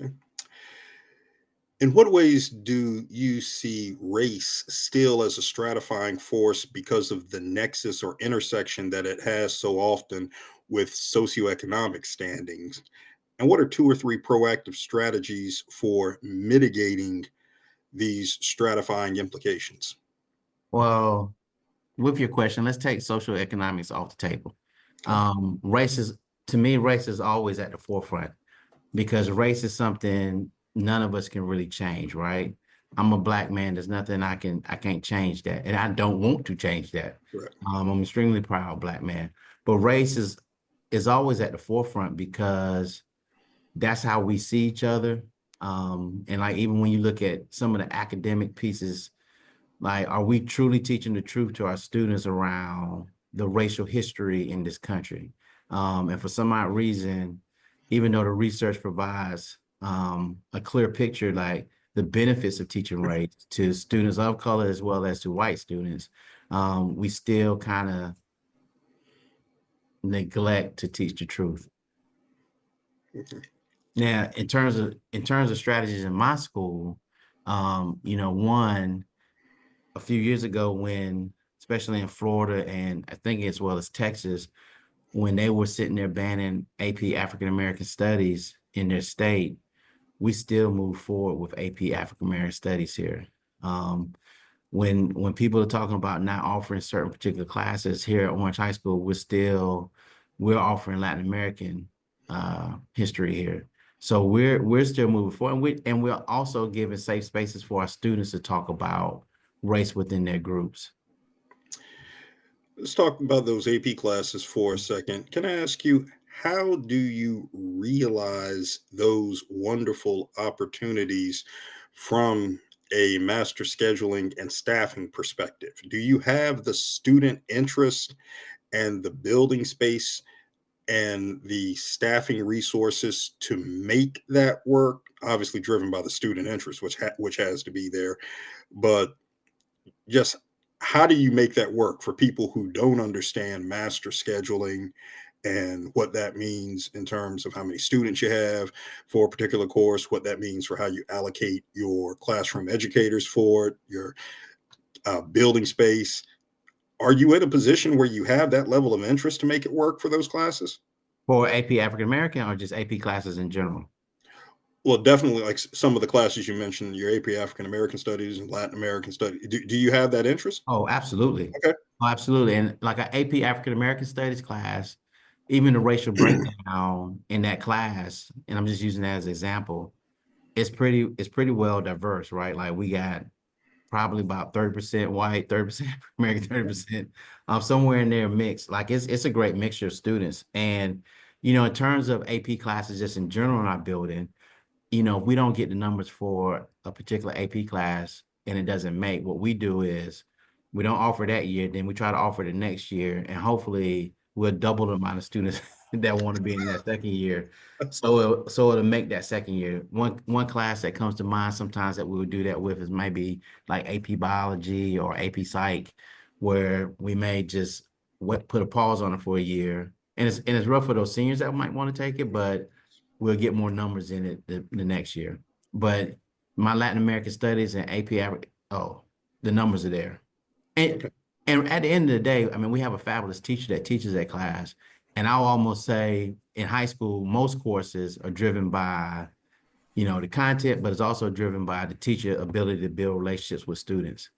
Okay. In what ways do you see race still as a stratifying force because of the nexus or intersection that it has so often with socioeconomic standings? And what are two or three proactive strategies for mitigating these stratifying implications? Well, with your question, let's take social economics off the table. Okay. Race is, to me, race is always at the forefront because race is something none of us can really change, right? I'm a black man. There's nothing I can't change that. And I don't want to change that. Correct. I'm extremely proud black man. But race is always at the forefront because that's how we see each other. And like even when you look at some of the academic pieces, like, are we truly teaching the truth to our students around the racial history in this country? And for some odd reason, even though the research provides a clear picture, like the benefits of teaching race to students of color as well as to white students, we still kind of neglect to teach the truth. Mhm. Now, in terms of strategies in my school, one a few years ago when, especially in Florida and I think as well as Texas, when they were sitting there banning AP African American Studies in their state, we still move forward with AP African American Studies here. Um, when people are talking about not offering certain particular classes here at Orange High School, we're offering Latin American history here. So we're still moving forward, and we're also giving safe spaces for our students to talk about race within their groups. Let's talk about those AP classes for a second. Can I ask you, how do you realize those wonderful opportunities from a master scheduling and staffing perspective? Do you have the student interest and the building space and the staffing resources to make that work? Obviously, driven by the student interest, which has to be there, but just how do you make that work for people who don't understand master scheduling and what that means in terms of how many students you have for a particular course, what that means for how you allocate your classroom educators for it, your building space? Are you in a position where you have that level of interest to make it work for those classes? For AP African American or just AP classes in general? Well, definitely, like some of the classes you mentioned, your AP African American Studies and Latin American Studies. Do you have that interest? Oh, absolutely. Okay. Oh, absolutely. And like an AP African American Studies class, even the racial breakdown in that class, and I'm just using that as an example, it's pretty well diverse, right? Like we got probably about 30% white, 30% American, 30% somewhere in there mixed. Like it's a great mixture of students. And in terms of AP classes just in general in our building, if we don't get the numbers for a particular AP class and it doesn't make, what we do is we don't offer that year, then we try to offer the next year, and hopefully we'll double the amount of students that want to be in that second year. So it'll make that second year. One class that comes to mind sometimes that we would do that with is maybe like AP biology or AP psych, where we may just put a pause on it for a year. And it's rough for those seniors that might want to take it, but we'll get more numbers in it the next year. But my Latin American studies and AP, the numbers are there. And Okay. and at the end of the day, I mean, we have a fabulous teacher that teaches that class. And I'll almost say in high school, most courses are driven by, the content, but it's also driven by the teacher ability to build relationships with students.